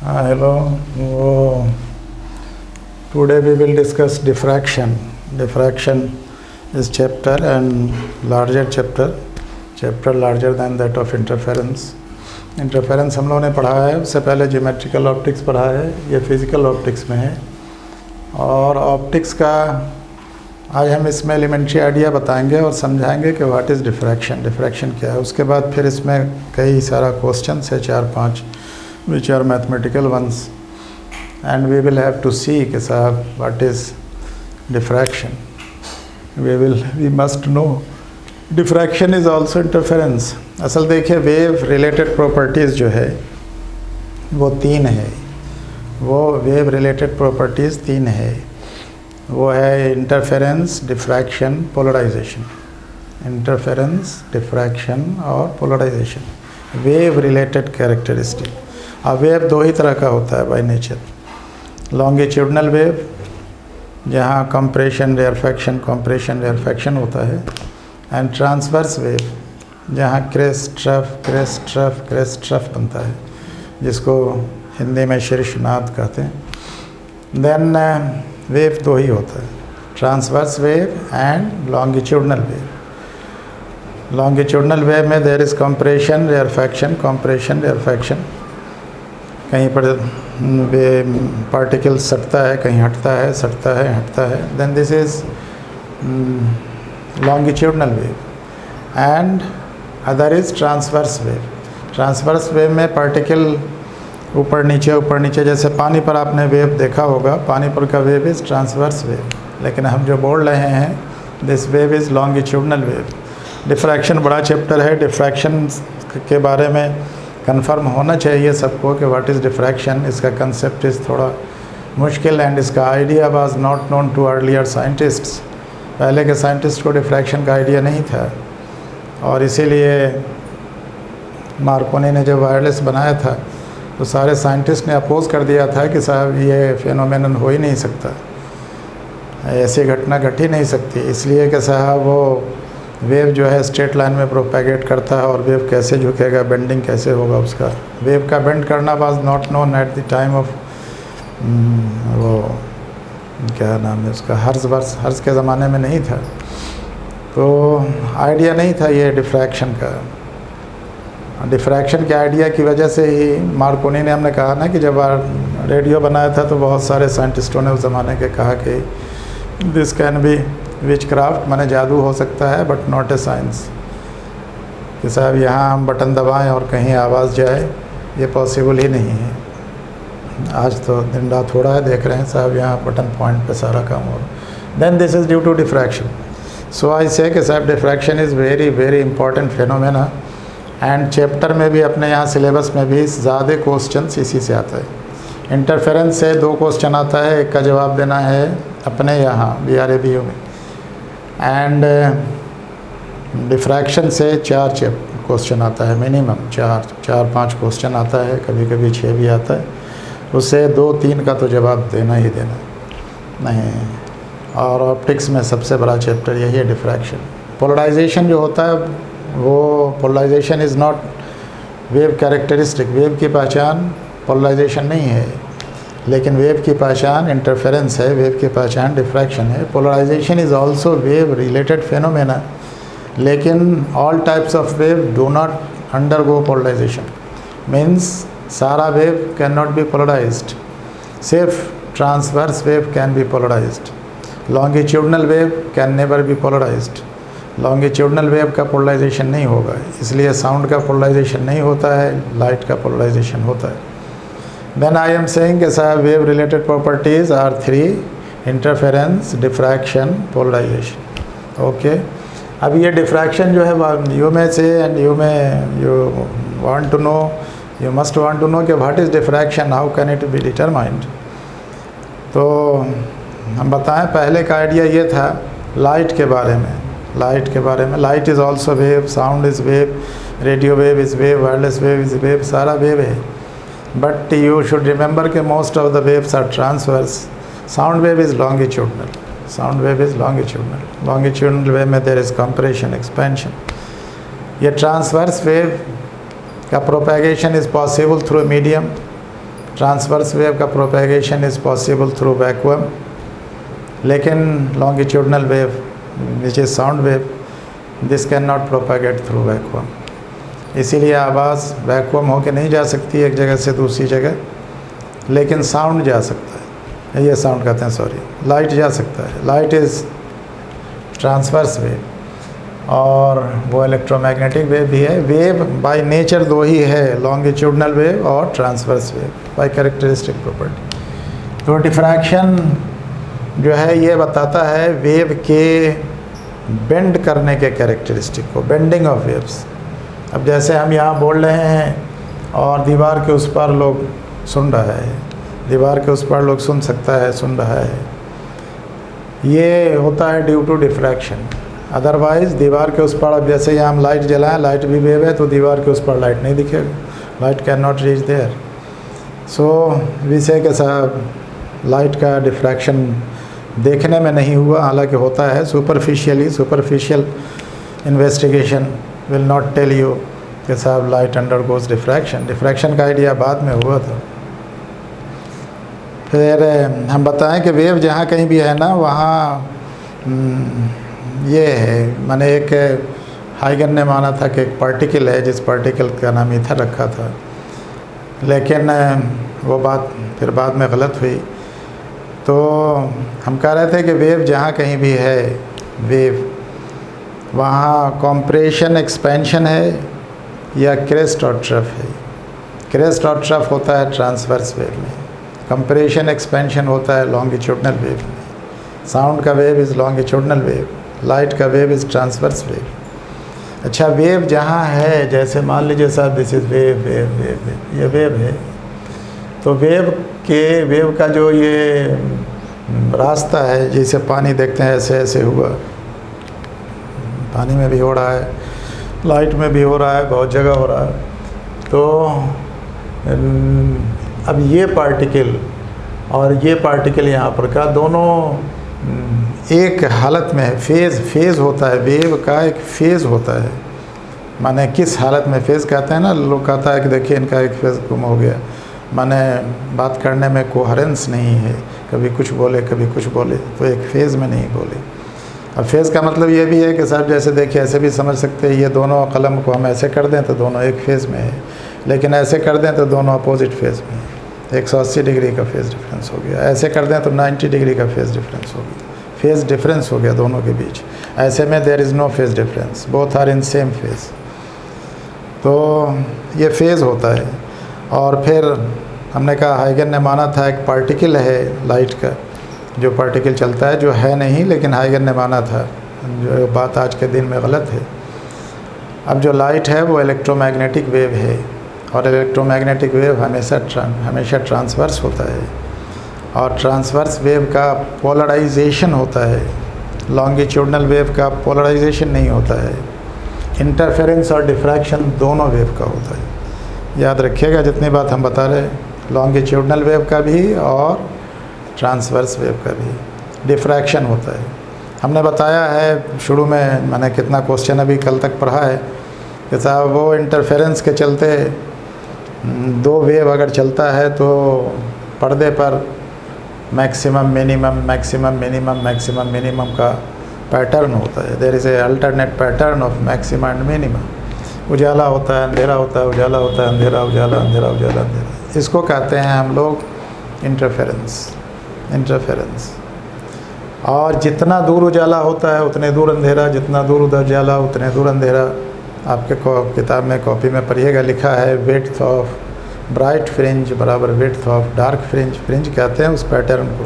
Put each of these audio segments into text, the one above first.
Hello. Today we will discuss diffraction. Diffraction is chapter and larger chapter larger than that of interference. Interference हम लोगों ने पढ़ा है, उससे पहले ज्योमेट्रिकल ऑप्टिक्स पढ़ा है, ये फिज़िकल ऑप्टिक्स में है। और ऑप्टिक्स का आज हम इसमें एलिमेंट्री आइडिया बताएंगे और समझाएंगे कि व्हाट इज़ डिफ्रैक्शन, डिफ्रैक्शन क्या है। उसके बाद फिर इसमें कई सारा क्वेश्चंस है, 4-5 which are mathematical ones, and we will have to see कि साहब what is diffraction. We must know diffraction is also interference. असल देखिए वेव रिलेटेड प्रॉपर्टीज़ जो है वो 3 है, वो वेव रिलेटेड प्रॉपर्टीज़ 3 है। वो है interference, diffraction, polarisation. Interference, diffraction और पोलराइजेशन वेव रिलेटेड कैरेक्टरिस्टिक। अब वेव 2 ही तरह का होता है बाय नेचर। लॉन्गिट्यूडनल वेव जहाँ कंप्रेशन रेयरफैक्शन होता है, एंड ट्रांसवर्स वेव जहाँ क्रेस्ट ट्रफ बनता है, जिसको हिंदी में शीर्षनाद कहते हैं। देन वेव 2 ही होता है, transverse wave and longitudinal wave. Longitudinal wave में देयर इज़ कंप्रेशन रेयरफैक्शन, कहीं पर पार्टिकल सटता है, कहीं हटता है। Then this is longitudinal wave and other is transverse wave. Transverse wave में पार्टिकल ऊपर नीचे, जैसे पानी पर आपने वेव देखा होगा, पानी पर का वेव इज़ ट्रांसवर्स वेव। लेकिन हम जो बोल रहे हैं this wave is longitudinal wave. Diffraction बड़ा चैप्टर है, डिफ्रैक्शन के बारे में कंफर्म होना चाहिए सबको कि व्हाट इज़ डिफ्रैक्शन। इसका कंसेप्ट इज़ थोड़ा मुश्किल एंड इसका idea was not known to earlier scientists. पहले के साइंटिस्ट को डिफ्रैक्शन का आइडिया नहीं था, और इसीलिए मार्कोनी ने जब वायरलेस बनाया था तो सारे साइंटिस्ट ने अपोज कर दिया था कि साहब ये फेनोमेनन हो ही नहीं सकता, ऐसी घटना घट ही नहीं सकती। इसलिए कि साहब वो वेव जो है स्ट्रेट लाइन में प्रोपेगेट करता है, और वेव कैसे झुकेगा, बेंडिंग कैसे होगा उसका। वेव का बेंड करना was not known at the time of वो क्या नाम है उसका, हर्ज के ज़माने में नहीं था, तो आइडिया नहीं था ये डिफ्रैक्शन का। डिफ्रैक्शन के आइडिया की वजह से ही मार्कोनी ने, हमने कहा ना कि जब रेडियो बनाया था तो बहुत सारे साइंटिस्टों ने उस ज़माने के कहा कि this can be which craft, माने जादू हो सकता है बट नॉट ए साइंस, कि साहब यहाँ हम बटन दबाएं और कहीं आवाज़ जाए, ये पॉसिबल ही नहीं है। आज तो दिन रात हो रहा है, देख रहे हैं साहब यहाँ बटन पॉइंट पे सारा काम हो रहा है। Then this is due to diffraction. So I say कि साहब diffraction is very very important phenomena, and chapter में भी अपने यहाँ सिलेबस में भी ज़्यादा क्वेश्चन इसी से आता है। इंटरफेरेंस से 2 क्वेश्चन आता है, एक का जवाब देना है अपने यहाँ BRABU में, एंड डिफ्रैक्शन से 4 क्वेश्चन आता है, मिनिमम 4-5 क्वेश्चन आता है, कभी कभी 6 भी आता है। उससे 2-3 का तो जवाब देना ही देना नहीं। और ऑप्टिक्स में सबसे बड़ा चैप्टर यही है डिफ्रैक्शन। पोलराइजेशन जो होता है वो polarisation is not wave characteristic. Wave की पहचान पोलराइजेशन नहीं है, लेकिन वेव की पहचान इंटरफेरेंस है, वेव की पहचान डिफ्रैक्शन है। Polarisation is also wave related phenomena, लेकिन all types of wave do not undergo polarisation. Means सारा wave can not be polarised, सिर्फ transverse wave can be polarised. Longitudinal wave can never be polarised. Longitudinal wave का polarisation नहीं होगा, इसलिए sound का polarisation नहीं होता है, लाइट का पोलराइजेशन होता है। Then I am saying कि साहब wave related properties are 3: interference, diffraction, polarisation. Okay, अब ये डिफ्रैक्शन जो है you may say and you must want to know कि what is diffraction, how can it be determined. तो हम बताएं, पहले का आइडिया ये था लाइट के बारे में। Light is also wave, sound is wave, radio wave is wave, wireless wave is wave, सारा वेव है। But you should remember कि most of the waves are transverse. Sound wave is longitudinal. Longitudinal wave में there is compression, expansion. ये transverse wave का propagation is possible through medium, transverse wave का propagation is possible through vacuum, लेकिन longitudinal wave which is sound wave, this can not propagate through vacuum. इसीलिए आवाज़ vacuum होके नहीं जा सकती एक जगह से दूसरी जगह, लेकिन साउंड जा सकता है, ये साउंड कहते हैं, सॉरी, लाइट जा सकता है। लाइट इज़ ट्रांसवर्स वेव, और वो इलेक्ट्रोमैग्नेटिक वेव भी है। वेव बाय नेचर दो ही है, लॉन्गिट्यूडनल वेव और transverse wave by characteristic property. तो डिफ्रैक्शन जो है ये बताता है वेव के बेंड करने के कैरेक्टरिस्टिक को, बेंडिंग ऑफ वेव्स। अब जैसे हम यहाँ बोल रहे हैं और दीवार के उस पार लोग सुन रहा है, दीवार के उस पार लोग सुन सकता है, सुन रहा है, ये होता है ड्यू टू डिफ्रैक्शन। अदरवाइज़ दीवार के उस पार, अब जैसे यहाँ हम लाइट जलाएं, लाइट भी वेव है, तो दीवार के उस पार लाइट नहीं दिखेगा, light can not reach there. So विषय के साथ लाइट का डिफ्रैक्शन देखने में नहीं हुआ, हालांकि होता है superficially. Superficial investigation will not tell you कि साहब लाइट अंडरगोज डिफ्रैक्शन। डिफ्रैक्शन का आइडिया बाद में हुआ था। फिर हम बताएं कि वेव जहाँ कहीं भी है ना, वहाँ ये है, मैंने एक हाइगन ने माना था कि एक पार्टिकल है, जिस पार्टिकल का नाम ईथर रखा था, लेकिन वो बात फिर बाद में गलत हुई। तो हम कह रहे थे कि वेव जहाँ कहीं भी है, वेव वहाँ कॉम्प्रेशन एक्सपेंशन है या क्रेस्ट और ट्रफ है। क्रेस्ट और ट्रफ होता है ट्रांसवर्स वेव में, कंप्रेशन एक्सपेंशन होता है लॉन्गिट्यूडनल वेव में। साउंड का wave is longitudinal wave, light का वेव इज़ ट्रांसवर्स वेव। अच्छा, वेव जहाँ है, जैसे मान लीजिए साहब this is wave, wave wave wave, ये वेव है, तो वेव का जो ये रास्ता है, जैसे पानी देखते हैं ऐसे ऐसे हुआ, पानी में भी हो रहा है, लाइट में भी हो रहा है, बहुत जगह हो रहा है। तो अब ये पार्टिकल और ये पार्टिकल यहाँ पर का दोनों एक हालत में है, फेज़ होता है, वेव का एक फेज़ होता है। माने किस हालत में, फेज़ कहते हैं ना, लोग कहता है कि देखिए इनका एक फेज़ गुम हो गया, माने बात करने में कोहेरेंस नहीं है, कभी कुछ बोले कभी कुछ बोले, तो एक फेज़ में नहीं बोले। अब फेज़ का मतलब ये भी है कि साहब जैसे देखिए ऐसे भी समझ सकते हैं, ये दोनों कलम को हम ऐसे कर दें तो दोनों एक फेज़ में है, लेकिन ऐसे कर दें तो दोनों अपोजिट फेज़ में है। 180 डिग्री का फेज़ डिफरेंस हो गया, ऐसे कर दें तो 90 डिग्री का फेज़ डिफरेंस हो गया, फेज़ डिफरेंस हो गया दोनों के बीच। ऐसे में there is no phase difference, both are in same phase. तो ये फेज़ होता है। और फिर हमने कहा हाइगन ने माना था एक पार्टिकल है लाइट का, जो पार्टिकल चलता है, जो है नहीं, लेकिन हाइगन ने माना था, जो बात आज के दिन में गलत है। अब जो लाइट है वो इलेक्ट्रोमैग्नेटिक वेव है, और इलेक्ट्रोमैग्नेटिक वेव हमेशा ट्रांसवर्स होता है, और ट्रांसवर्स वेव का पोलराइजेशन होता है, लॉन्गिट्यूडनल वेव का पोलराइजेशन नहीं होता है। इंटरफेरेंस और डिफ्रैक्शन दोनों वेव का होता है, याद रखिएगा जितनी बात हम बता रहे हैं, लॉन्गिट्यूडनल वेव का भी और ट्रांसवर्स वेव का भी डिफ्रैक्शन होता है। हमने बताया है शुरू में, मैंने कितना क्वेश्चन अभी कल तक पढ़ा है कि साहब वो इंटरफेरेंस के चलते दो वेव अगर चलता है तो पर्दे पर maximum minimum maximum minimum maximum minimum का पैटर्न होता है। There is a alternate pattern of maximum and minimum. उजाला होता है, अंधेरा होता है, उजाला होता है, अंधेरा, उजाला, अंधेरा, उजाला, अंधेरा। इसको कहते हैं हम लोग इंटरफेरेंस। और जितना दूर उजाला होता है उतने दूर अंधेरा, जितना दूर उधर उजाला उतने दूर अंधेरा। आपके किताब में कॉपी में पढ़िएगा, लिखा है विड्थ ऑफ ब्राइट फ्रिंज बराबर width of dark fringe. Fringe कहते हैं उस पैटर्न को।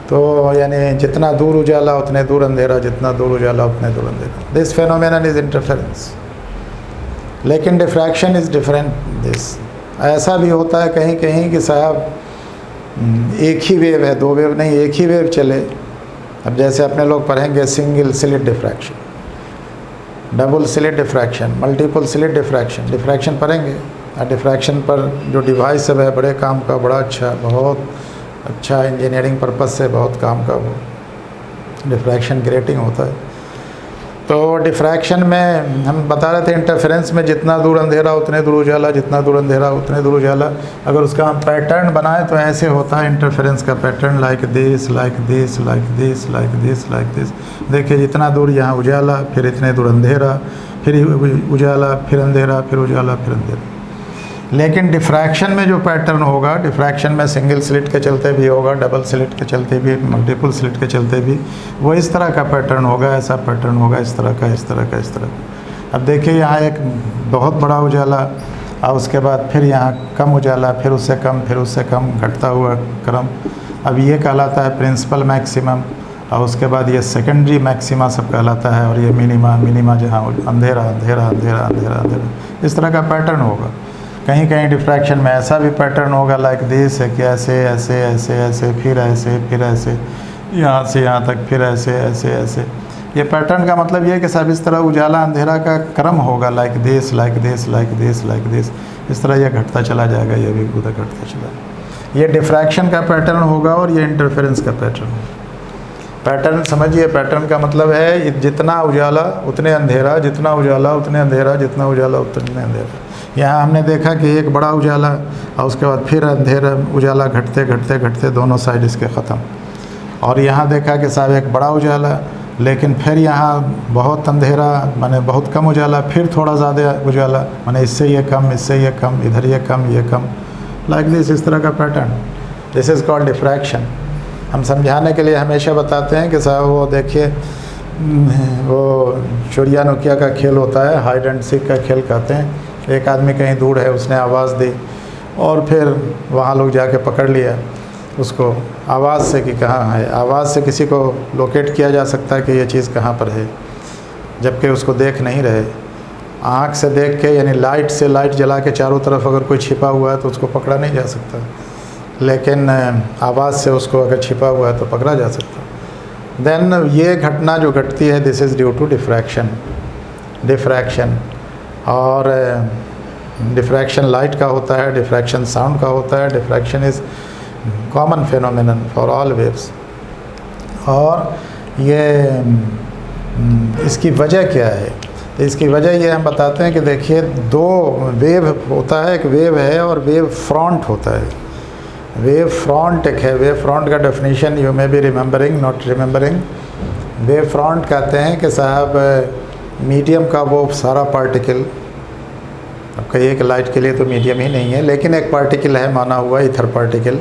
तो यानी जितना दूर उजाला उतने दूर अंधेरा, जितना दूर उजाला उतने दूर अंधेरा। This phenomenon is interference. लेकिन डिफ्रैक्शन इज़ डिफरेंट दिस। ऐसा भी होता है कहीं कहीं कि साहब एक ही वेव है, दो वेव नहीं, एक ही वेव चले। अब जैसे अपने लोग पढ़ेंगे single slit diffraction, double slit diffraction, multiple slit diffraction, diffraction पढ़ेंगे। और डिफ्रैक्शन पर जो डिवाइस सब है बड़े काम का, बड़ा अच्छा, बहुत अच्छा इंजीनियरिंग पर्पस से बहुत काम का वो डिफ्रैक्शन ग्रेटिंग होता है। तो डिफ्रैक्शन में हम बता रहे थे इंटरफेरेंस में जितना दूर अंधेरा उतने दूर उजाला, जितना दूर अंधेरा उतने दूर उजाला। अगर उसका हम पैटर्न बनाए तो ऐसे होता है इंटरफेरेंस का pattern, like this like this like this like this like this. देखिए जितना दूर यहाँ उजाला, फिर इतने दूर अंधेरा, फिर उजाला, फिर अंधेरा, फिर उजाला, फिर अंधेरा। लेकिन डिफ्रैक्शन में जो पैटर्न होगा, डिफ्रैक्शन में सिंगल स्लिट के चलते भी होगा, डबल स्लिट के चलते भी, मल्टीपल स्लिट के चलते भी, वो इस तरह का पैटर्न होगा, ऐसा पैटर्न होगा, इस तरह का, इस तरह का, इस तरह का। अब देखिए यहाँ एक बहुत बड़ा उजाला और उसके बाद फिर यहाँ कम उजाला, फिर उससे कम, फिर उससे कम, घटता हुआ क्रम। अब ये कहलाता है प्रिंसिपल मैक्सिमम, और उसके बाद ये सेकेंडरी मैक्सिमा सब कहलाता है, और ये मिनिमा, मिनिमा जहाँ अंधेरा अंधेरा अंधेरा अंधेरा अंधेरा, इस तरह का पैटर्न होगा। कहीं कहीं डिफ्रैक्शन में ऐसा भी पैटर्न होगा लाइक दिस है कि ऐसे ऐसे ऐसे ऐसे, फिर ऐसे, फिर ऐसे, यहाँ से यहाँ तक, फिर ऐसे ऐसे ऐसे। ये पैटर्न का मतलब ये है कि सब इस तरह उजाला अंधेरा का क्रम होगा, like this like this like this like this, इस तरह ये घटता चला जाएगा, ये भी उधर घटता चला। ये डिफ्रैक्शन का पैटर्न होगा और ये इंटरफेरेंस का पैटर्न होगा। पैटर्न समझिए, पैटर्न का मतलब है जितना उजाला उतने अंधेरा, जितना उजाला उतने अंधेरा, जितना उजाला उतने अंधेरा। यहाँ हमने देखा कि एक बड़ा उजाला और उसके बाद फिर अंधेरा, उजाला घटते घटते घटते दोनों साइड इसके ख़त्म। और यहाँ देखा कि साहब एक बड़ा उजाला, लेकिन फिर यहाँ बहुत अंधेरा, माने बहुत कम उजाला, फिर थोड़ा ज़्यादा उजाला, माने इससे ये कम, इससे ये कम, इधर ये कम, ये कम, लाइक दिस, इस तरह का pattern. This is called diffraction. हम समझाने के लिए हमेशा बताते हैं कि साहब वो देखिए, वो चोरिया नुकिया का खेल होता है, हाइड एंड सीक का खेल कहते हैं। एक आदमी कहीं दूर है, उसने आवाज़ दी और फिर वहाँ लोग जाके पकड़ लिया उसको आवाज़ से कि कहाँ है। आवाज़ से किसी को लोकेट किया जा सकता है कि ये चीज़ कहाँ पर है, जबकि उसको देख नहीं रहे। आँख से देख के, यानी लाइट से, लाइट जला के चारों तरफ अगर कोई छिपा हुआ है तो उसको पकड़ा नहीं जा सकता, लेकिन आवाज़ से उसको अगर छिपा हुआ है तो पकड़ा जा सकता। देन ये घटना जो घटती है, this is due to diffraction. Diffraction और डिफ्रैक्शन लाइट का होता है, डिफ्रैक्शन साउंड का होता है। Diffraction is common phenomenon for all waves. और ये इसकी वजह क्या है? तो इसकी वजह ये हम बताते हैं कि देखिए, दो वेव होता है, एक वेव है और वेव फ्रंट होता है। वेव फ्रंट एक है, वेव फ्रंट का definition you may be remembering, not remembering. Wave front कहते हैं कि साहब मीडियम का वो सारा पार्टिकल, अब कहिए कि लाइट के लिए तो मीडियम ही नहीं है, लेकिन एक पार्टिकल है माना हुआ, ईथर पार्टिकल,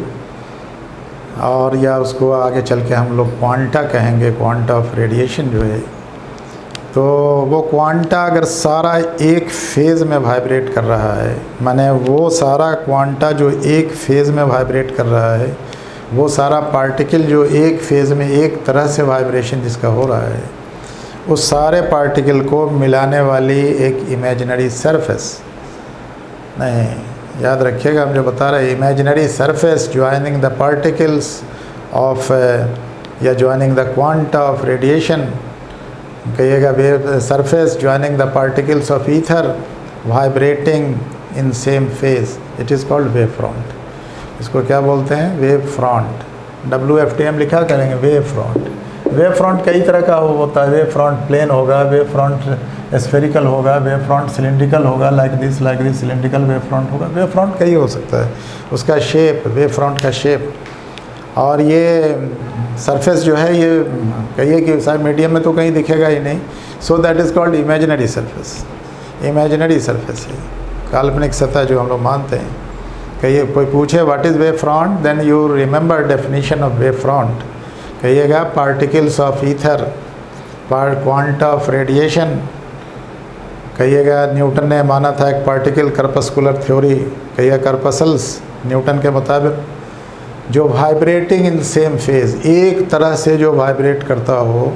और या उसको आगे चल के हम लोग क्वांटा कहेंगे, क्वांटा ऑफ रेडिएशन जो है। तो वो क्वांटा अगर सारा एक फेज़ में वाइब्रेट कर रहा है, माने वो सारा क्वांटा जो एक फेज़ में वाइब्रेट कर रहा है, वो सारा पार्टिकल जो एक फेज़ में एक तरह से वाइब्रेशन जिसका हो रहा है, उस सारे पार्टिकल को मिलाने वाली एक इमेजिनरी सरफेस, नहीं याद रखिएगा हम जो बता रहे हैं, imaginary surface joining the particles of या joining the quanta of radiation, कहिएगा wave surface joining the particles of ether vibrating in same phase, it is called wave front. इसको क्या बोलते हैं? Wave front. WFTM लिखा करेंगे, वेव फ्रंट। वेव फ्रंट कई तरह का होता है। वेव फ्रंट प्लेन होगा, वेव फ्रंट स्फेरिकल होगा, वेव फ्रंट सिलेंड्रिकल होगा, like this cylindrical wave front होगा। वेव फ्रंट कई हो सकता है, उसका शेप, वेव फ्रंट का शेप। और ये सरफेस जो है, ये कहिए कि शायद मीडियम में तो कहीं दिखेगा ही नहीं, so that is called imaginary surface. Imaginary surface है काल्पनिक सतह जो हम लोग मानते हैं। कहिए कोई पूछे what is wave front, then you remember definition of wave front. कहिएगा particles of ether, quanta of radiation. कहिएगा न्यूटन ने माना था एक पार्टिकल कर्पस्कुलर थ्योरी, कहिएगा कर्पसल्स, न्यूटन के मुताबिक जो वाइब्रेटिंग इन सेम फेज, एक तरह से जो वाइब्रेट करता हो,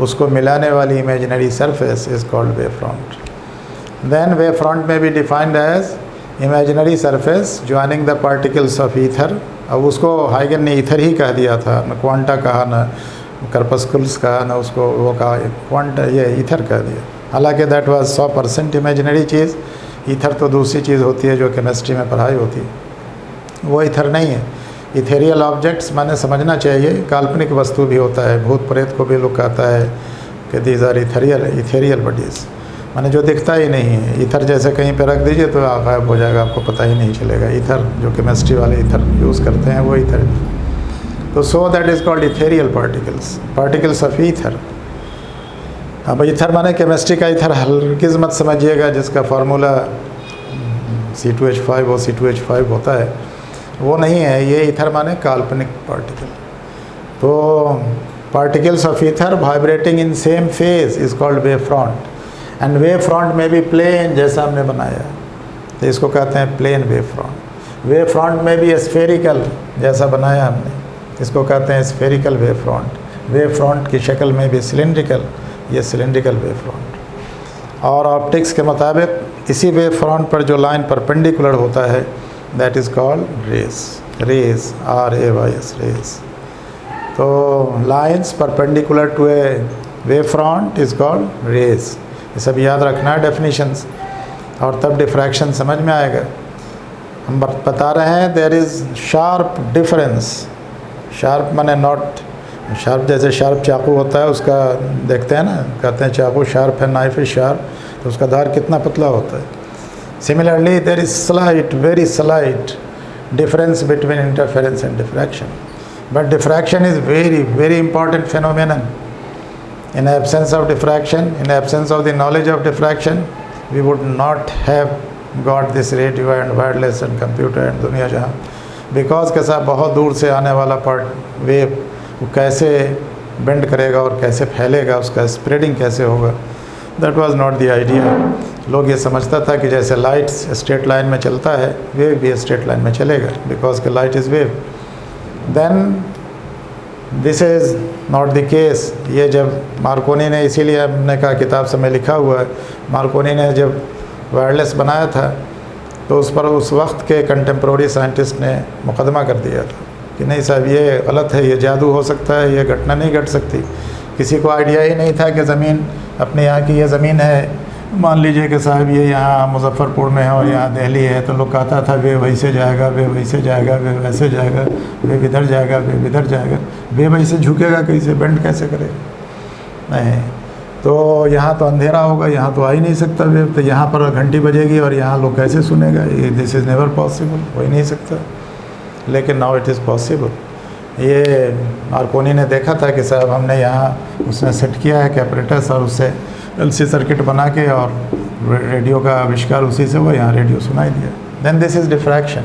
उसको मिलाने वाली imaginary surface is called wave front. Then wave front में भी defined as imaginary surface joining the particles of ether. अब उसको हाइगन ने ईथर ही कह दिया था, न क्वांटा कहा, न कर्पस्कुल्स कहा, न उसको वो कहा, क्वांटा, ये ईथर कह दिया। हालांकि that was 100% imaginary cheese. Ether तो दूसरी चीज़ होती है जो केमिस्ट्री में पढ़ाई होती है, वो ईथर नहीं है। इथेरियल ऑब्जेक्ट्स माने समझना चाहिए, काल्पनिक वस्तु भी होता है। भूत प्रेत को भी लोग कहता है, कि दीज आर इथेरियल बॉडीज़, माने जो दिखता ही नहीं है। ईथर जैसे कहीं पे रख दीजिए तो गायब हो जाएगा, आपको पता ही नहीं चलेगा। ईथर जो केमिस्ट्री वाले ईथर यूज़ करते हैं वो ईथर। तो so that is called ethereal particles of ether. अब ईथर माने केमिस्ट्री का ईथर हल्की मत समझिएगा, जिसका फार्मूला C2H5 और C2H5 होता है, वो नहीं है। ये ईथर माने काल्पनिक पार्टिकल। तो particles of ether vibrating in same phase is called wave front. And wave front में भी प्लेन जैसा हमने बनाया, तो इसको कहते हैं plane wave front. Wave front में भी स्फेरिकल जैसा बनाया हमने, इसको कहते हैं spherical wave front. Wave front की शक्ल में भी सिलेंड्रिकल, ये सिलेंड्रिकल वेव फ्रंट। और ऑप्टिक्स के मुताबिक इसी वेव फ्रंट पर जो लाइन परपेंडिकुलर होता है that is called rays, RAYS, rays. तो lines perpendicular to a wave front is called rays. ये सब याद रखना है डेफिनेशंस, और तब डिफ्रैक्शन समझ में आएगा। हम बता रहे हैं there is sharp difference. Sharp माने नॉट शार्प, जैसे शार्प चाकू होता है उसका देखते हैं ना, कहते हैं चाकू शार्प है, नाइफ इज शार्प, तो उसका धार कितना पतला होता है। Similarly there is slight, very slight difference between interference and diffraction, but diffraction is very very important phenomenon. In absence of diffraction, in absence of the knowledge of diffraction, we would not have got this radio and wireless and computer and दुनिया जहाँ, because के साथ बहुत दूर से आने वाला part wave वो कैसे बेंड करेगा और कैसे फैलेगा, उसका स्प्रेडिंग कैसे होगा, that was not the idea. लोग ये समझता था कि जैसे लाइट स्ट्रेट लाइन में चलता है, वेव भी स्ट्रेट लाइन में चलेगा, बिकॉज के light is wave. Then this is not the case. ये जब मार्कोनी ने, इसीलिए हमने कहा किताब से में लिखा हुआ है, मार्कोनी ने जब वायरलेस बनाया था तो उस पर उस वक्त के कंटेम्प्रोरी साइंटिस्ट ने मुकदमा कर दिया था कि नहीं साहब ये गलत है, ये जादू हो सकता है, ये घटना नहीं घट सकती। किसी को आइडिया ही नहीं था कि ज़मीन अपने यहाँ की ये ज़मीन है। मान लीजिए कि साहब ये यहाँ मुजफ्फरपुर में है और यहाँ दिल्ली है, तो लोग कहता था वे वैसे जाएगा, वे वैसे जाएगा, वे वैसे जाएगा, वे इधर जाएगा, वे इधर जाएगा, वे वैसे झुकेगा कैसे, बेंड कैसे करेगा। नहीं, तो यहाँ तो अंधेरा होगा, यहाँ तो आ ही नहीं सकता वेव, तो यहाँ पर घंटी बजेगी और यहाँ लोग कैसे सुनेगा, ये दिस इज़ नेवर पॉसिबल, हो ही नहीं सकता। लेकिन नाउ इट इज़ पॉसिबल। ये मार्कोनी ने देखा था कि साहब हमने यहाँ उसने सेट किया है कैपरेटस और उससे LC सर्किट बना के, और रेडियो का आविष्कार उसी से हुआ, यहाँ रेडियो सुनाई दिया। Then this is diffraction.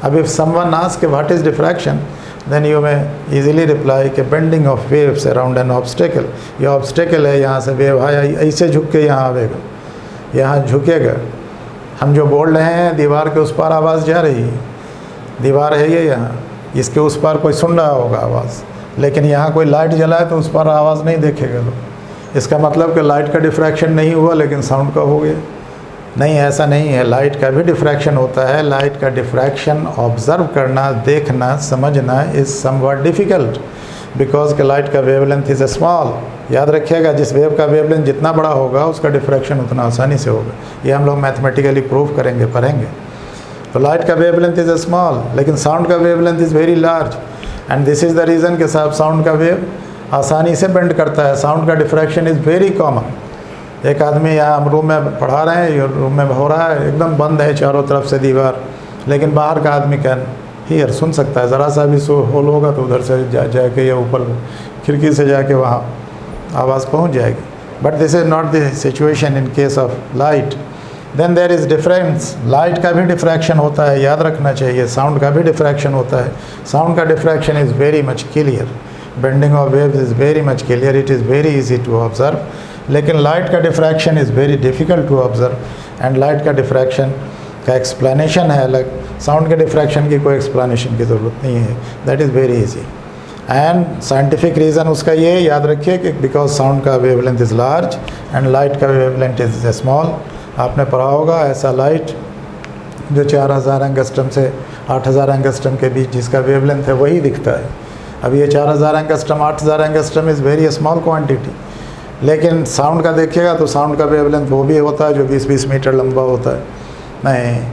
अब if someone ask what is diffraction, then you may easily reply कि bending of waves around an obstacle. ये ऑब्स्टेकल है, यहाँ से वेव आया, ऐसे झुक के यहाँ आवेगा, यहाँ झुकेगा। हम जो बोल रहे हैं दीवार के उस पार आवाज़ जा रही है, दीवार है ये यहाँ, इसके उस पार कोई सुन रहा होगा आवाज़, लेकिन यहाँ कोई लाइट जलाए तो उस पार आवाज़ नहीं देखेगा लोग। इसका मतलब कि लाइट का डिफ्रैक्शन नहीं हुआ लेकिन साउंड का हो गया। नहीं, ऐसा नहीं है, लाइट का भी डिफ्रैक्शन होता है। लाइट का डिफ्रैक्शन ऑब्ज़र्व करना, देखना, समझना इज़ समवट डिफ़िकल्ट, बिकॉज के लाइट का वेवलेंथ इज़ स्मॉल। याद रखिएगा, जिस वेव का वेवलेंथ जितना बड़ा होगा उसका डिफ्रैक्शन उतना आसानी से होगा। ये हम लोग मैथमेटिकली प्रूव करेंगे, पढ़ेंगे। तो लाइट का वेवलेंथ इज़ स्मॉल, लेकिन साउंड का wavelength is very large, and this is the reason के साथ साउंड का वेव आसानी से बेंड करता है। साउंड का डिफ्रैक्शन इज़ वेरी कॉमन। एक आदमी यहाँ हम रूम में पढ़ा रहे हैं, रूम में हो रहा है, एकदम बंद है चारों तरफ से दीवार, लेकिन बाहर का आदमी कैन हियर, सुन सकता है। ज़रा सा भी होल होगा तो उधर से जाके या ऊपर खिड़की से जाके वहाँ आवाज़ पहुँच जाएगी। But this is not the situation in case of light. Then there is difference. Light का भी डिफ्रैक्शन होता है, याद रखना चाहिए। साउंड का भी डिफ्रैक्शन होता है। साउंड का diffraction is very much clear, bending of waves is very much clear, it is very easy to observe. लेकिन लाइट का diffraction is very difficult to observe, and light का डिफ्रैक्शन का explanation है अलग। Sound के diffraction की कोई explanation की ज़रूरत नहीं है, that is very easy. And scientific reason उसका ये याद रखिए कि बिकॉज साउंड का wavelength is large and light का वेवलेंथ इज़ स्मॉल। आपने पढ़ा होगा ऐसा लाइट जो 4000 एंगस्ट्रम से 8000 एंगस्ट्रम के बीच जिसका वेवलेंथ है वही दिखता है। अब ये 4000 angstrom 8000 angstrom is very small quantity, लेकिन साउंड का देखिएगा तो साउंड का वेवलेंथ वो भी होता है जो 20-20 मीटर लंबा होता है, नहीं,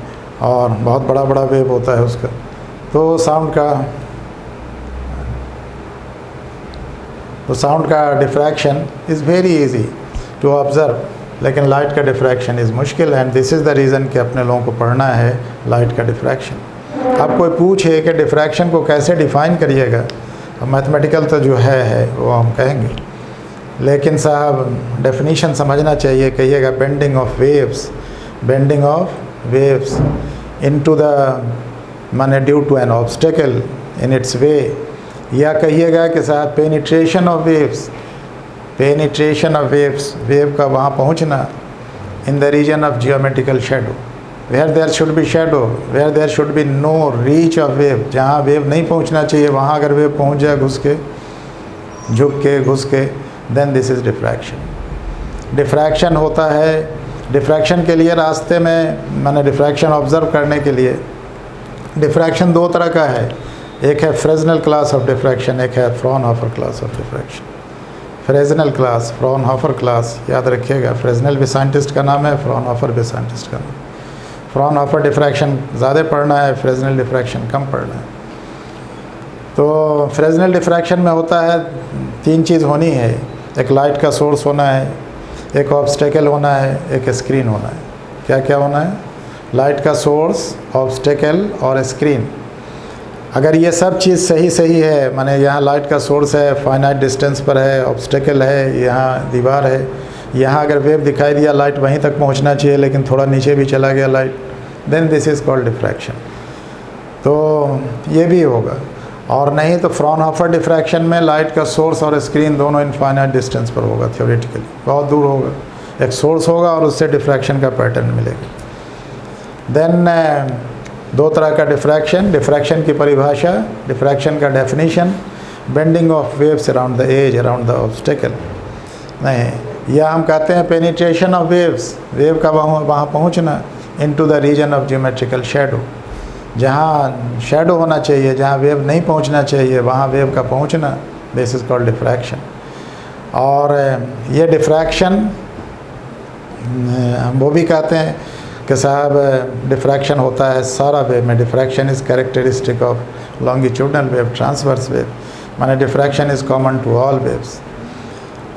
और बहुत बड़ा बड़ा वेव होता है उसका। तो साउंड का तो साउंड का diffraction is very easy to observe, लेकिन लाइट का डिफ्रैक्शन इज़ मुश्किल। And this is the reason कि अपने लोगों को पढ़ना है लाइट का डिफ्रैक्शन। अब कोई पूछे कि डिफ्रैक्शन को कैसे डिफ़ाइन करिएगा, मैथमेटिकल तो जो है वो हम कहेंगे, लेकिन साहब डेफिनीशन समझना चाहिए। कहिएगा bending of waves, bending of waves into the माने due to an obstacle in its way, या कहिएगा कि साहब penetration of waves, penetration of waves, wave का वहाँ पहुँचना in the region of geometrical shadow, where there should be shadow, where there should be no reach of wave, जहाँ wave नहीं पहुँचना चाहिए वहाँ अगर वेव पहुँच जाए घुस के, झुक के, घुस के, then this is diffraction. Diffraction होता है, डिफ्रैक्शन के लिए रास्ते में मैंने डिफ्रैक्शन ऑब्ज़र्व करने के लिए, डिफ्रैक्शन दो तरह का है, एक है फ्रेस्नेल क्लास ऑफ डिफ्रैक्शन, एक है Fraunhofer class of diffraction. Fresnel class, Fraunhofer class, याद रखिएगा, फ्रेस्नेल भी साइंटिस्ट का नाम है, फ्रॉनहोफर भी साइंटिस्ट का नाम है। फ्रॉनहोफर डिफ्रैक्शन ज़्यादा पढ़ना है, फ्रेस्नेल डिफ्रैक्शन कम पढ़ना है। तो फ्रेस्नेल डिफ्रैक्शन में होता है तीन चीज़ होनी है, एक लाइट का सोर्स होना है, एक ऑब्स्टेकल होना है, एक स्क्रीन होना है। क्या क्या होना है? लाइट का सोर्स, ऑब्स्टेकल और स्क्रीन। अगर ये सब चीज़ सही है, माने यहाँ लाइट का सोर्स है, फाइनाइट डिस्टेंस पर है, ऑब्स्टेकल है, यहाँ दीवार है, यहाँ अगर वेव दिखाई दिया लाइट वहीं तक पहुँचना चाहिए लेकिन थोड़ा नीचे भी चला गया light, then this is called diffraction. तो ये भी होगा। और नहीं तो फ्रॉनहोफर डिफ्रैक्शन में लाइट का सोर्स और स्क्रीन दोनों इनफाइनाइट डिस्टेंस पर होगा, थ्योरेटिकली बहुत दूर होगा, एक सोर्स होगा और उससे डिफ्रैक्शन का पैटर्न मिलेगा। देन दो तरह का डिफ्रैक्शन, डिफ्रैक्शन की परिभाषा, डिफ्रैक्शन का definition, bending of waves around the edge, around the obstacle. नहीं, या हम कहते हैं पेनिट्रेशन ऑफ वेव्स, वेव का वहाँ पहुँचना, into the region of geometrical shadow, जहाँ शेडो होना चाहिए, जहाँ वेव नहीं पहुँचना चाहिए वहाँ वेव का पहुँचना, दिस इज़ कॉल्ड डिफ्रैक्शन। और ये डिफ्रैक्शन वो भी कहते हैं कि साहब डिफ्रैक्शन होता है सारा वेव में, diffraction is characteristic of longitudinal wave, transverse wave, माने diffraction is common to all waves.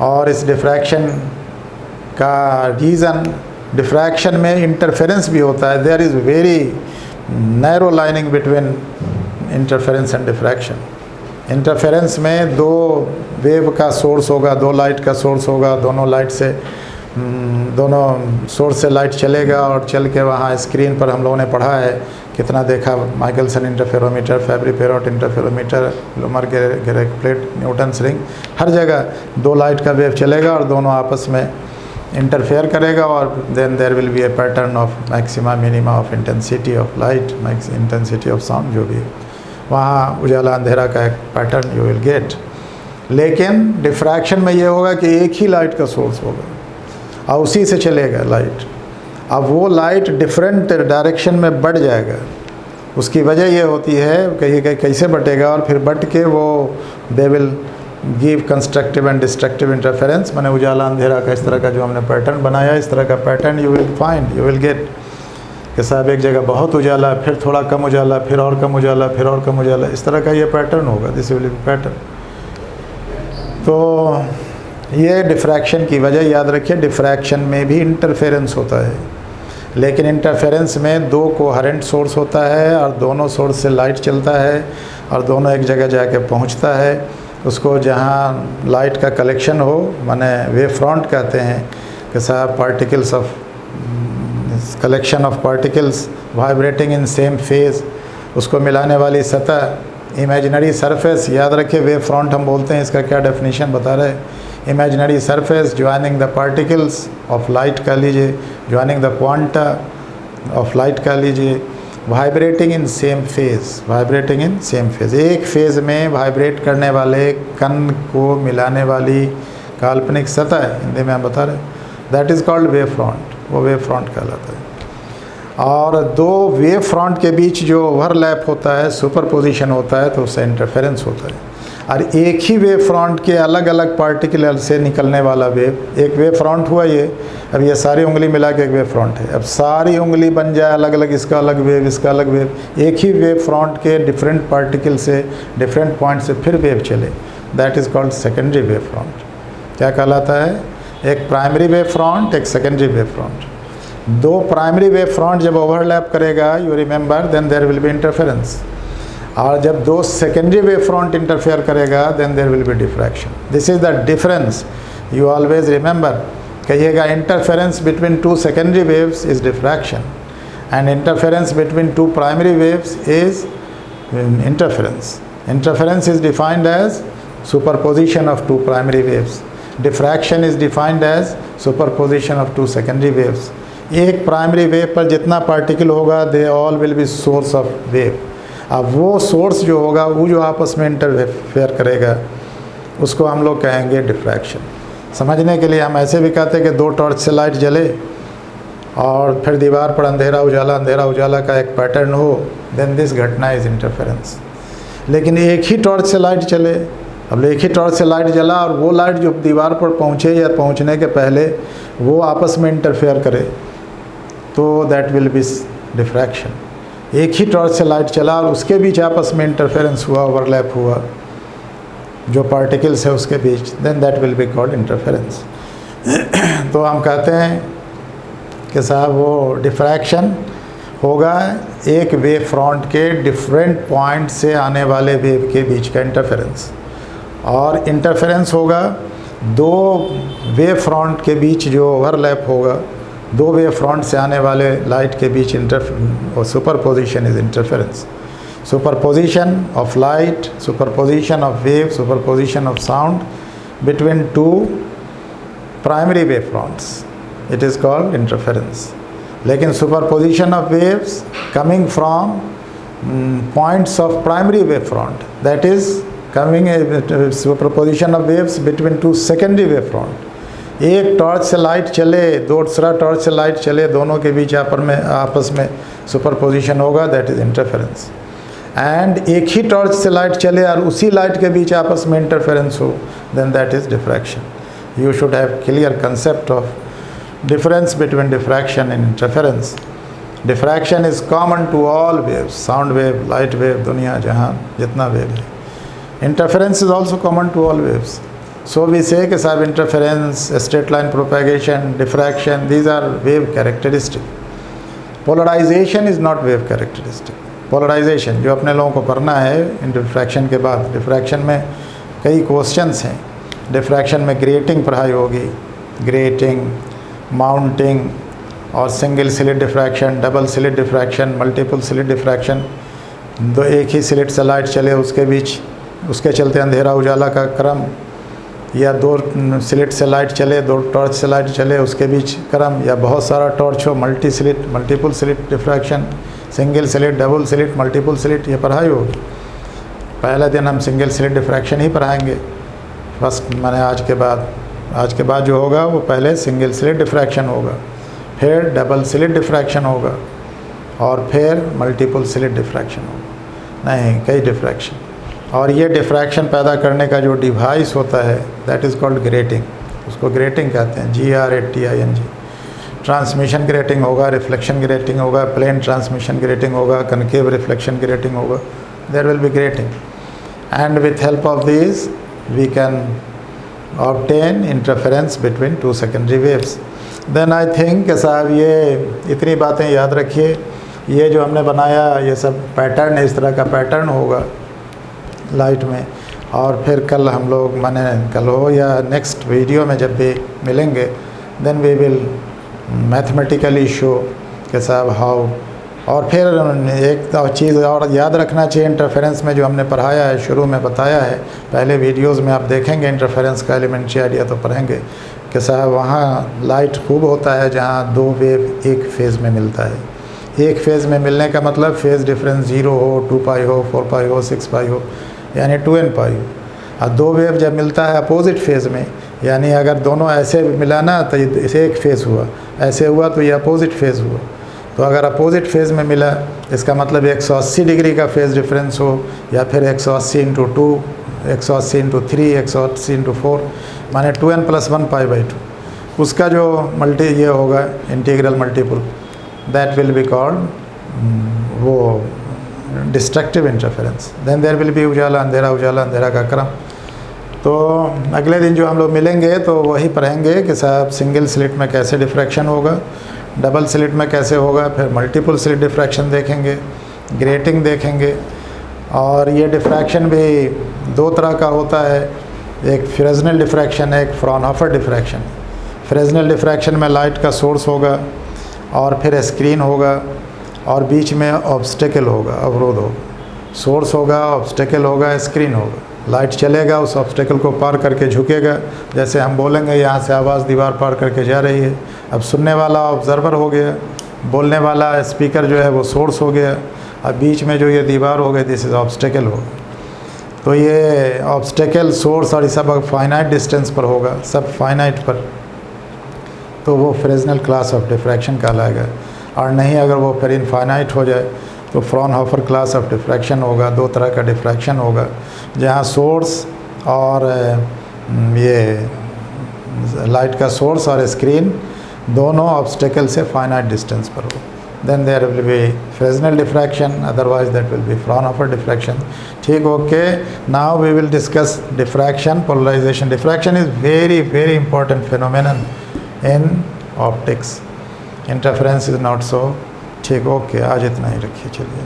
और इस डिफ्रैक्शन का रीज़न, डिफ्रैक्शन में इंटरफेरेंस भी होता है, there is very narrow lining between interference and diffraction. Interference में दो वेव का सोर्स होगा, दो लाइट का सोर्स होगा, दोनों लाइट से दोनों सोर्स से लाइट चलेगा और चल के वहाँ स्क्रीन पर हम लोगों ने पढ़ा है, कितना देखा, Michelson interferometer, Fabry Perot interferometer, Lummer Gehrcke plate, Newton's ring, हर जगह दो लाइट का वेव चलेगा और दोनों आपस में इंटरफेयर करेगा और then there will be a pattern of maxima minima of intensity of light, intensity of sound, जो भी वहाँ उजाला अंधेरा का एक पैटर्न यू विल गेट। लेकिन डिफ्रैक्शन में ये होगा कि एक ही लाइट का सोर्स होगा और उसी से चलेगा लाइट। अब वो लाइट डिफरेंट डायरेक्शन में बढ़ जाएगा, उसकी वजह ये होती है कहीं कैसे बटेगा, और फिर बट के वो they will give constructive and destructive interference, माने उजाला अंधेरा का इस तरह का जो हमने पैटर्न बनाया, इस तरह का pattern you will find, you will gate कि साहब एक जगह बहुत उजाला, फिर थोड़ा कम उजाला, फिर और कम उजाला, फिर और कम उजाला, इस तरह का ये पैटर्न होगा, दिस विल बी पैटर्न। तो ये डिफ्रैक्शन की वजह याद रखिए। डिफ्रैक्शन में भी इंटरफेरेंस होता है, लेकिन इंटरफेरेंस में दो कोहेरेंट सोर्स होता है और दोनों सोर्स से लाइट चलता है और दोनों एक जगह जाके पहुंचता है। उसको जहाँ लाइट का कलेक्शन हो, माने वेव फ्रंट कहते हैं कि साहब particles of collection of particles vibrating in same phase, उसको मिलाने वाली सतह, इमेजिनरी सरफेस, याद रखिए वेव फ्रंट हम बोलते हैं, इसका क्या डेफिनेशन बता रहे हैं, imaginary surface joining the particles of light का लीजिए, joining the quanta of light का लीजिए, vibrating in same phase, vibrating in same phase, एक फेज में वाइब्रेट करने वाले कण को मिलाने वाली काल्पनिक सतह, हिंदी में हम बता रहे, that is called wave front, वो वेव फ्रंट कहलाता है। और दो वेव फ्रंट के बीच जो ओवरलैप होता है, सुपरपोजिशन होता है, तो उससे इंटरफेरेंस होता है। और एक ही वेव फ्रंट के अलग अलग पार्टिकल से निकलने वाला वेव, एक वेव फ्रंट हुआ ये, अब ये सारी उंगली मिला के एक वेव फ्रंट है, अब सारी उंगली बन जाए अलग अलग, इसका अलग वेव, इसका अलग वेव, एक ही वेव फ्रंट के डिफरेंट पार्टिकल से डिफरेंट पॉइंट से फिर वेव चले, that is called secondary wave front. क्या कहलाता है? एक प्राइमरी वेव फ्रंट, एक सेकेंडरी वेव फ्रंट। दो प्राइमरी वेव फ्रंट जब ओवरलैप करेगा, you remember, then there will be interference. और जब दो सेकेंडरी वेव फ्रंट इंटरफेयर करेगा, then there will be diffraction. This is the difference, you always remember. कहिएगा interference between two secondary waves is diffraction and interference between two primary waves is interference. Interference is defined as superposition of two primary waves. Diffraction is defined as superposition of two secondary waves. एक primary wave पर जितना particle होगा, they all will be source of wave. अब वो source जो होगा, वो जो आपस में इंटरफेयर करेगा, उसको हम लोग कहेंगे डिफ्रैक्शन। समझने के लिए हम ऐसे भी कहते हैं कि दो टॉर्च से लाइट जले और फिर दीवार पर अंधेरा उजाला का एक पैटर्न हो, देन दिस घटना इज इंटरफेरेंस। लेकिन एक ही टॉर्च से लाइट चले, अब एक ही टॉर्च से लाइट जला और वो लाइट जो दीवार पर पहुँचे या पहुँचने के पहले वो आपस में इंटरफेयर करे, तो दैट विल बी डिफ्रैक्शन। एक ही टॉर्च से लाइट चला और उसके बीच आपस में इंटरफेरेंस हुआ, ओवरलैप हुआ जो पार्टिकल्स है उसके बीच, then that will be called interference. तो हम कहते हैं कि साहब वो डिफ्रैक्शन होगा एक वेव फ्रंट के डिफरेंट पॉइंट से आने वाले वेव के बीच का इंटरफेरेंस, और इंटरफेरेंस होगा दो वेव फ्रंट के बीच जो ओवरलैप होगा, दो वेव फ्रंट से आने वाले लाइट के बीच और superposition is interference. Superposition of light, superposition of wave, superposition of sound between two primary wave fronts, it is called interference. लेकिन superposition of waves coming from points of primary wave front, that is coming superposition of waves between two secondary wave front। एक torch से light चले, दूसरा torch से light चले, दोनों के बीच आपस में सुपरपोजिशन होगा, दैट इज इंटरफेरेंस। एंड एक ही टॉर्च से लाइट चले और उसी लाइट के बीच आपस में इंटरफेरेंस हो, then that is diffraction. You should have clear concept of difference between diffraction and interference. Diffraction is common to all waves, sound wave, light wave, दुनिया जहाँ जितना wave है। Interference is also common to all waves. So we say कि साहब interference, straight line propagation, diffraction, these are wave characteristic. Polarization is not wave characteristic. Polarization जो अपने लोगों को करना है diffraction के बाद, diffraction में कई questions हैं। diffraction में grating पढ़ाई होगी, grating, माउंटिंग और single slit diffraction, double slit diffraction, multiple slit diffraction. दो एक ही स्लिट से लाइट चले, उसके बीच उसके चलते अंधेरा उजाला का क्रम, या दो स्लिट से लाइट चले, दो टॉर्च से लाइट चले, उसके बीच क्रम, या बहुत सारा टॉर्च हो, multiple slit diffraction, single slit, double slit, multiple slit, ये पढ़ाई होगी। पहले दिन हम सिंगल स्लिट डिफ्रैक्शन ही पढ़ाएंगे फर्स्ट, मैंने आज के बाद जो होगा वो पहले सिंगल स्लिट डिफ्रैक्शन होगा, फिर डबल स्लिट डिफ्रैक्शन होगा, और फिर मल्टीपल स्लिट डिफ्रैक्शन होगा। नहीं, कई डिफ्रैक्शन। और ये डिफ्रैक्शन पैदा करने का जो डिवाइस होता है, दैट इज़ कॉल्ड ग्रेटिंग। उसको ग्रेटिंग कहते हैं, GRATING। ट्रांसमिशन ग्रेटिंग होगा, रिफ्लेक्शन ग्रेटिंग होगा, प्लेन ट्रांसमिशन ग्रेटिंग होगा, कनकेव रिफ्लेक्शन ग्रेटिंग होगा, there will be grating. And with help of this we can obtain interference between two secondary waves. Then I think कि साहब ये इतनी बातें याद रखिए। ये जो हमने बनाया ये सब पैटर्न है, इस तरह का पैटर्न होगा लाइट में। और फिर कल हम लोग कल हो या नेक्स्ट वीडियो में जब भी मिलेंगे, then we will mathematically show कि साहब हाउ। और फिर एक चीज़ और याद रखना चाहिए, इंटरफेरेंस में जो हमने पढ़ाया है, शुरू में बताया है, पहले वीडियोस में आप देखेंगे इंटरफेरेंस का एलिमेंट्री आइडिया तो पढ़ेंगे कि साहब वहाँ लाइट खूब होता है जहाँ दो वेव एक फेज़ में मिलता है। एक फेज़ में मिलने का मतलब फेज़ डिफरेंस 0 हो, 2 पाई हो, 4 पाई हो, 6 पाई हो, यानी 2n पाई हो। और दो वेव जब मिलता है अपोजिट फेज़ में, यानी अगर दोनों ऐसे मिला ना तो इसे एक फेज़ हुआ, ऐसे हुआ तो ये अपोजिट फेज़ हुआ। तो अगर अपोजिट फेज़ में मिला, इसका मतलब 180 डिग्री का फेज़ डिफरेंस हो, या फिर 180 इंटू 2, 180 इंटू 3, 180 इंटू 4, माने 2n + 1 π/2। उसका जो ये होगा integral multiple, that will be called वो destructive interference. Then there will be उजाला अंधेरा का क्रम। तो अगले दिन जो हम लोग मिलेंगे तो वही पढ़ेंगे कि साहब सिंगल स्लिट में कैसे डिफ्रैक्शन होगा, डबल स्लिट में कैसे होगा, फिर मल्टीपल स्लिट डिफ्रैक्शन देखेंगे, ग्रेटिंग देखेंगे। और ये डिफ्रैक्शन भी दो तरह का होता है, एक फ्रेस्नेल डिफ्रैक्शन है, एक फ्रॉनहोफर डिफ्रैक्शन। फ्रेस्नेल डिफ्रैक्शन में लाइट का सोर्स होगा और फिर स्क्रीन होगा और बीच में ऑब्स्टेकल होगा, अवरोध होगा। सोर्स होगा, ऑब्स्टेकल होगा, स्क्रीन होगा। लाइट चलेगा, उस ऑब्स्टेकल को पार करके झुकेगा। जैसे हम बोलेंगे यहाँ से आवाज़ दीवार पार करके जा रही है। अब सुनने वाला ऑब्जर्वर हो गया, बोलने वाला स्पीकर जो है वो सोर्स हो गया। अब बीच में जो ये दीवार हो गई, दिस इज़ ऑब्स्टेकल होगा। तो ये ऑब्स्टेकल, सोर्स और ये सब फाइनाइट डिस्टेंस पर होगा, सब फाइनाइट पर, तो वो फ्रेस्नेल क्लास ऑफ डिफ्रैक्शन कहलाएगा। और नहीं अगर वो फिर इनफाइनाइट हो जाए तो फ्रॉनहोफर क्लास ऑफ डिफ्रैक्शन होगा। दो तरह का डिफ्रैक्शन होगा, जहाँ सोर्स और ये लाइट का सोर्स और स्क्रीन दोनों ऑब्स्टेकल से फाइनाइट डिस्टेंस पर हो। Then there will be Fresnel diffraction, otherwise that will be Fraunhofer diffraction. ठीक, okay. Now we will discuss diffraction, polarisation. Diffraction is very very important phenomenon in optics. Interference is not so. ठीक, okay, आज इतना ही रखिए, चलिए।